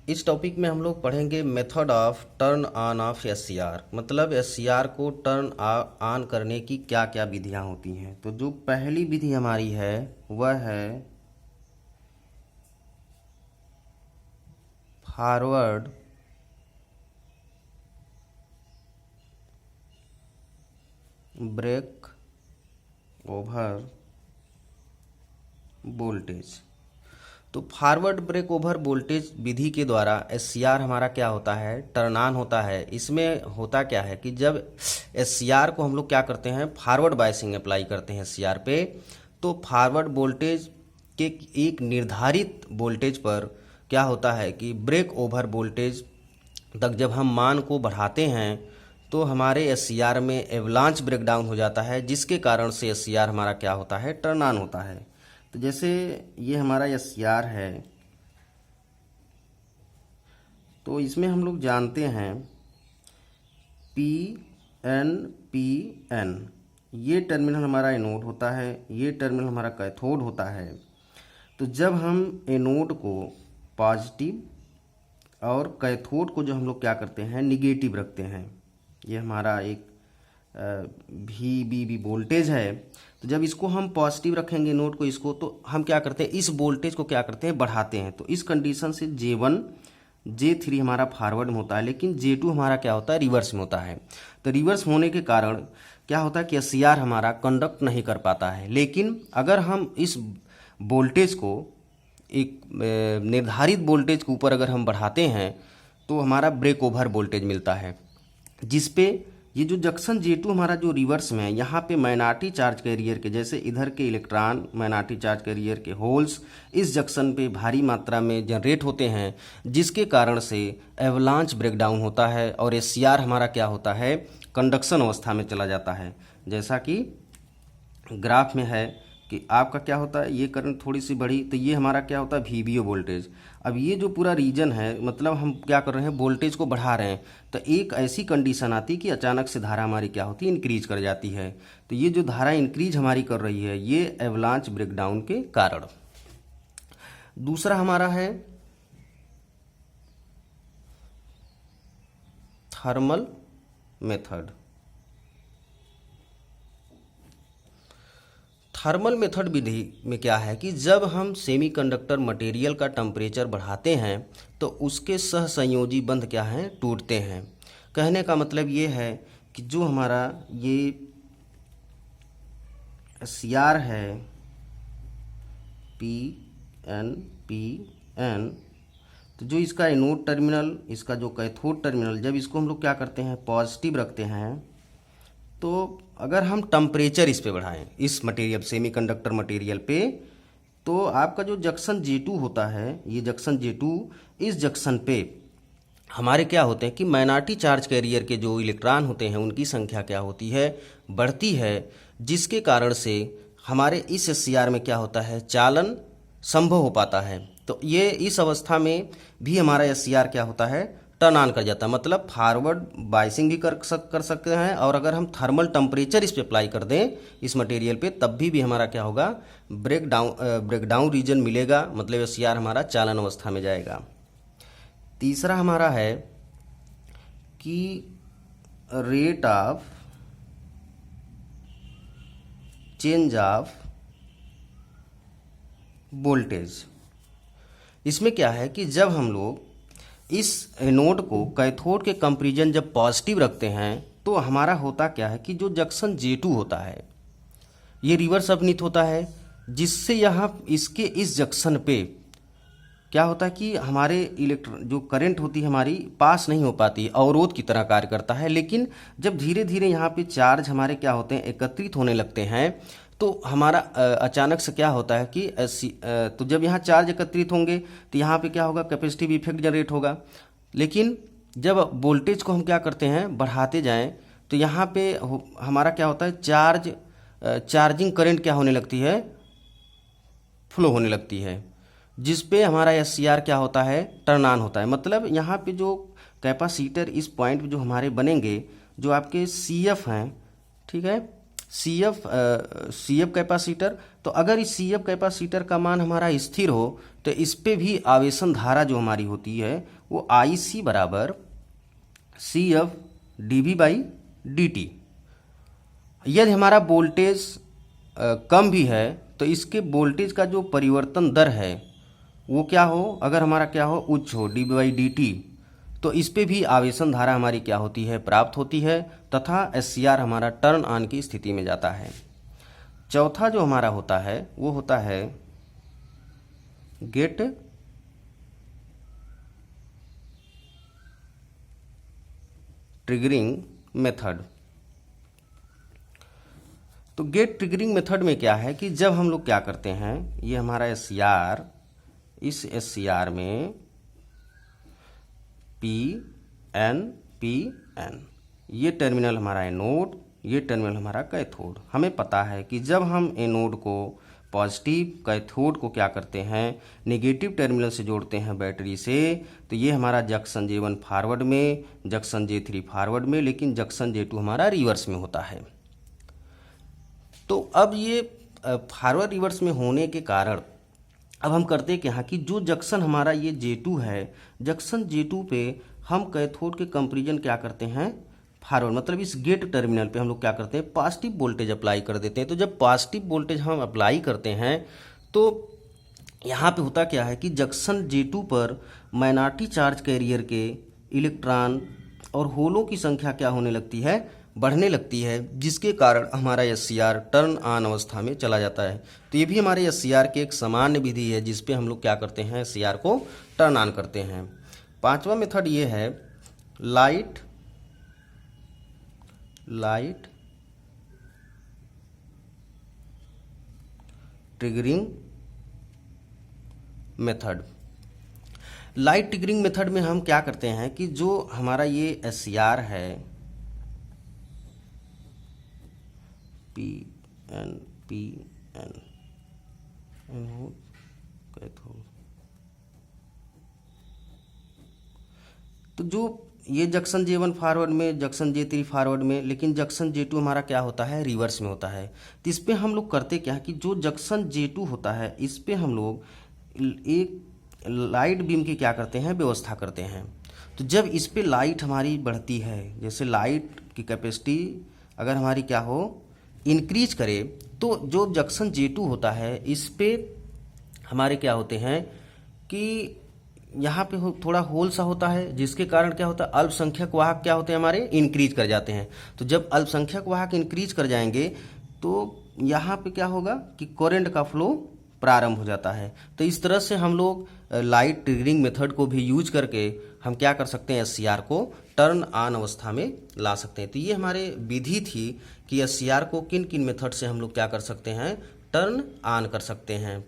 इस टॉपिक में हम लोग पढ़ेंगे method of turn on off SCR, मतलब एससीआर को टर्न ऑन करने की क्या क्या विधियां होती हैं। तो जो पहली विधि हमारी है वह है फॉरवर्ड ब्रेक ओवर वोल्टेज। तो फॉरवर्ड ब्रेक ओवर वोल्टेज विधि के द्वारा एससीआर हमारा क्या होता है, टर्न ऑन होता है। इसमें होता क्या है कि जब एससीआर को हम लोग क्या करते हैं, फॉरवर्ड बायसिंग अप्लाई करते हैं एससीआर पे, तो फॉरवर्ड वोल्टेज के एक निर्धारित वोल्टेज पर क्या होता है कि ब्रेक ओवर वोल्टेज तक जब हम मान को बढ़ाते हैं तो हमारे एससीआर में एवलांच ब्रेकडाउन हो जाता है, जिसके कारण से एससीआर हमारा क्या होता है, टर्न ऑन होता है। तो जैसे ये हमारा एससीआर है, तो इसमें हम लोग जानते हैं पी एन पी एन, ये टर्मिनल हमारा एनोड होता है, ये टर्मिनल हमारा कैथोड होता है। तो जब हम एनोड को पॉजिटिव और कैथोड को जो हम लोग क्या करते हैं, निगेटिव रखते हैं, ये हमारा एक वी वोल्टेज है। तो जब इसको हम पॉजिटिव रखेंगे नोड को, इसको, तो हम क्या करते हैं, इस वोल्टेज को क्या करते हैं, बढ़ाते हैं। तो इस कंडीशन से J1 J3 हमारा फॉरवर्ड में होता है, लेकिन J2 हमारा क्या होता है, रिवर्स में होता है। तो रिवर्स होने के कारण क्या होता है कि एससीआर हमारा कंडक्ट नहीं कर पाता है। लेकिन अगर हम इस वोल्टेज को एक निर्धारित वोल्टेज के ऊपर अगर हम बढ़ाते हैं तो हमारा ब्रेक ओवर वोल्टेज मिलता है, जिसपे ये जो जंक्शन J2 हमारा जो रिवर्स में है, यहाँ पे माइनॉरिटी चार्ज कैरियर के, जैसे इधर के इलेक्ट्रॉन माइनॉरिटी चार्ज कैरियर के होल्स इस जंक्शन पे भारी मात्रा में जनरेट होते हैं, जिसके कारण से एवलांच ब्रेकडाउन होता है और एससीआर हमारा क्या होता है, कंडक्शन अवस्था में चला जाता है। जैसा कि ग्राफ में है कि आपका क्या होता है, ये करंट थोड़ी सी बढ़ी तो ये हमारा क्या होता है, वीवीओ वोल्टेज। अब ये जो पूरा रीजन है, मतलब हम क्या कर रहे हैं, वोल्टेज को बढ़ा रहे हैं, तो एक ऐसी कंडीशन आती है कि अचानक से धारा हमारी क्या होती है, इंक्रीज कर जाती है। तो ये जो धारा इंक्रीज हमारी कर रही है, ये एवलांच ब्रेकडाउन के कारण। दूसरा हमारा है थर्मल मेथड। थर्मल मेथड विधि में क्या है कि जब हम सेमीकंडक्टर मटेरियल का टेम्परेचर बढ़ाते हैं तो उसके सहसंयोजी बंध क्या हैं, टूटते हैं। कहने का मतलब ये है कि जो हमारा ये सीआर है पी एन, तो जो इसका एनोड टर्मिनल, इसका जो कैथोड टर्मिनल, जब इसको हम लोग क्या करते हैं, पॉजिटिव रखते हैं, तो अगर हम टेम्परेचर इस पे बढ़ाएं, इस मटेरियल सेमीकंडक्टर मटेरियल पे, तो आपका जो जंक्शन J2 होता है, ये जंक्शन J2, इस जंक्शन पे हमारे क्या होते हैं कि माइनॉरिटी चार्ज कैरियर के जो इलेक्ट्रॉन होते हैं उनकी संख्या क्या होती है, बढ़ती है, जिसके कारण से हमारे इस एससीआर में क्या होता है, चालन संभव हो पाता है। तो ये इस अवस्था में भी हमारा एससीआर क्या होता है, टर्न ऑन कर जाता है। मतलब फॉरवर्ड बाइसिंग भी कर सकते हैं, और अगर हम थर्मल टेम्परेचर इस पे अप्लाई कर दें इस मटेरियल पे, तब भी हमारा क्या होगा, ब्रेकडाउन रीजन मिलेगा, मतलब एससीआर हमारा चालन अवस्था में जाएगा। तीसरा हमारा है कि rate of change of voltage. इसमें क्या है कि जब हम लोग इस एनोड को कैथोड के कंपेरिजन जब पॉजिटिव रखते हैं, तो हमारा होता क्या है कि जो जंक्शन J2 होता है ये रिवर्स अपनीत होता है, जिससे यहाँ इसके इस जंक्शन पे क्या होता है कि हमारे इलेक्ट्रॉन जो करंट होती है हमारी पास नहीं हो पाती, अवरोध की तरह कार्य करता है। लेकिन जब धीरे धीरे यहाँ पे चार्ज हमारे क्या होते हैं, एकत्रित होने लगते हैं, तो हमारा अचानक से क्या होता है कि तो जब यहाँ चार्ज एकत्रित होंगे तो यहाँ पे क्या होगा, कैपेसिटिव इफेक्ट जनरेट होगा। लेकिन जब वोल्टेज को हम क्या करते हैं, बढ़ाते जाएं, तो यहाँ पे हमारा क्या होता है, चार्जिंग करंट क्या होने लगती है, फ्लो होने लगती है, जिस पे हमारा एससीआर क्या होता है, टर्न ऑन होता है। मतलब यहाँ पे जो कैपेसिटर इस पॉइंट पे जो हमारे बनेंगे, जो आपके CF हैं, ठीक है, CF कैपेसिटर, तो अगर इस CF कैपेसिटर का मान हमारा स्थिर हो तो इस पे भी आवेशन धारा जो हमारी होती है वो IC बराबर CF dV बाई dt। यदि हमारा वोल्टेज कम भी है तो इसके वोल्टेज का जो परिवर्तन दर है वो क्या हो, अगर हमारा क्या हो, उच्च हो, dV बाई dt, तो इस पे भी आवेशन धारा हमारी क्या होती है, प्राप्त होती है तथा SCR हमारा टर्न ऑन की स्थिति में जाता है। चौथा जो हमारा होता है वो होता है गेट ट्रिगरिंग मेथड। तो गेट ट्रिगरिंग मेथड में क्या है कि जब हम लोग क्या करते हैं, ये हमारा SCR, इस SCR में PN ये टर्मिनल हमारा एनोड, ये टर्मिनल हमारा कैथोड। हमें पता है कि जब हम एनोड को पॉजिटिव, कैथोड को क्या करते हैं, नेगेटिव टर्मिनल से जोड़ते हैं बैटरी से, तो ये हमारा जंक्शन J1 फॉरवर्ड में, जंक्शन J3 फॉरवर्ड में, लेकिन जंक्शन J2 हमारा रिवर्स में होता है। तो अब ये फॉरवर्ड रिवर्स में होने के कारण अब हम करते क्या है कि जो जंक्शन हमारा ये J2 है, जंक्शन J2 पे हम कैथोड के कंपैरिजन क्या करते हैं, फॉरवर्ड मतलब इस गेट टर्मिनल पे हम लोग क्या करते हैं, पॉजिटिव वोल्टेज अप्लाई कर देते हैं। तो जब पॉजिटिव वोल्टेज हम अप्लाई करते हैं तो यहाँ पे होता क्या है कि जंक्शन J2 पर माइनॉरिटी चार्ज कैरियर के इलेक्ट्रॉन और होलों की संख्या क्या होने लगती है, बढ़ने लगती है, जिसके कारण हमारा SCR टर्न ऑन अवस्था में चला जाता है। तो ये भी हमारे SCR की एक सामान्य विधि है जिसपे हम लोग क्या करते हैं, SCR को टर्न ऑन करते हैं। पांचवा मेथड ये है light triggering method. Light triggering method में हम क्या करते हैं कि जो हमारा ये SCR है PN तो जो ये जंक्शन J1 फॉरवर्ड में, जंक्शन J3 फॉरवर्ड में, लेकिन जंक्शन J2 हमारा क्या होता है, रिवर्स में होता है। तो इस पे हम लोग करते क्या है कि जो जंक्शन J2 होता है इस पे हम लोग एक लाइट बीम की क्या करते हैं, व्यवस्था करते हैं। तो जब इस पे लाइट हमारी बढ़ती है, जैसे लाइट की कैपेसिटी अगर हमारी क्या हो, इंक्रीज करे, तो जो जंक्शन J2 होता है इस पे हमारे क्या होते हैं कि यहाँ पे थोड़ा होल सा होता है, जिसके कारण क्या होता है, अल्पसंख्यक वाहक क्या होते हैं हमारे, इंक्रीज कर जाते हैं। तो जब अल्पसंख्यक वाहक इंक्रीज कर जाएंगे तो यहाँ पे क्या होगा कि करंट का फ्लो प्रारंभ हो जाता है। तो इस तरह से हम लोग लाइट ट्रिगरिंग मेथड को भी यूज करके हम क्या कर सकते हैं, SCR को टर्न ऑन अवस्था में ला सकते हैं। तो ये हमारे विधि थी कि SCR को किन किन मेथड से हम लोग क्या कर सकते हैं, टर्न ऑन कर सकते हैं।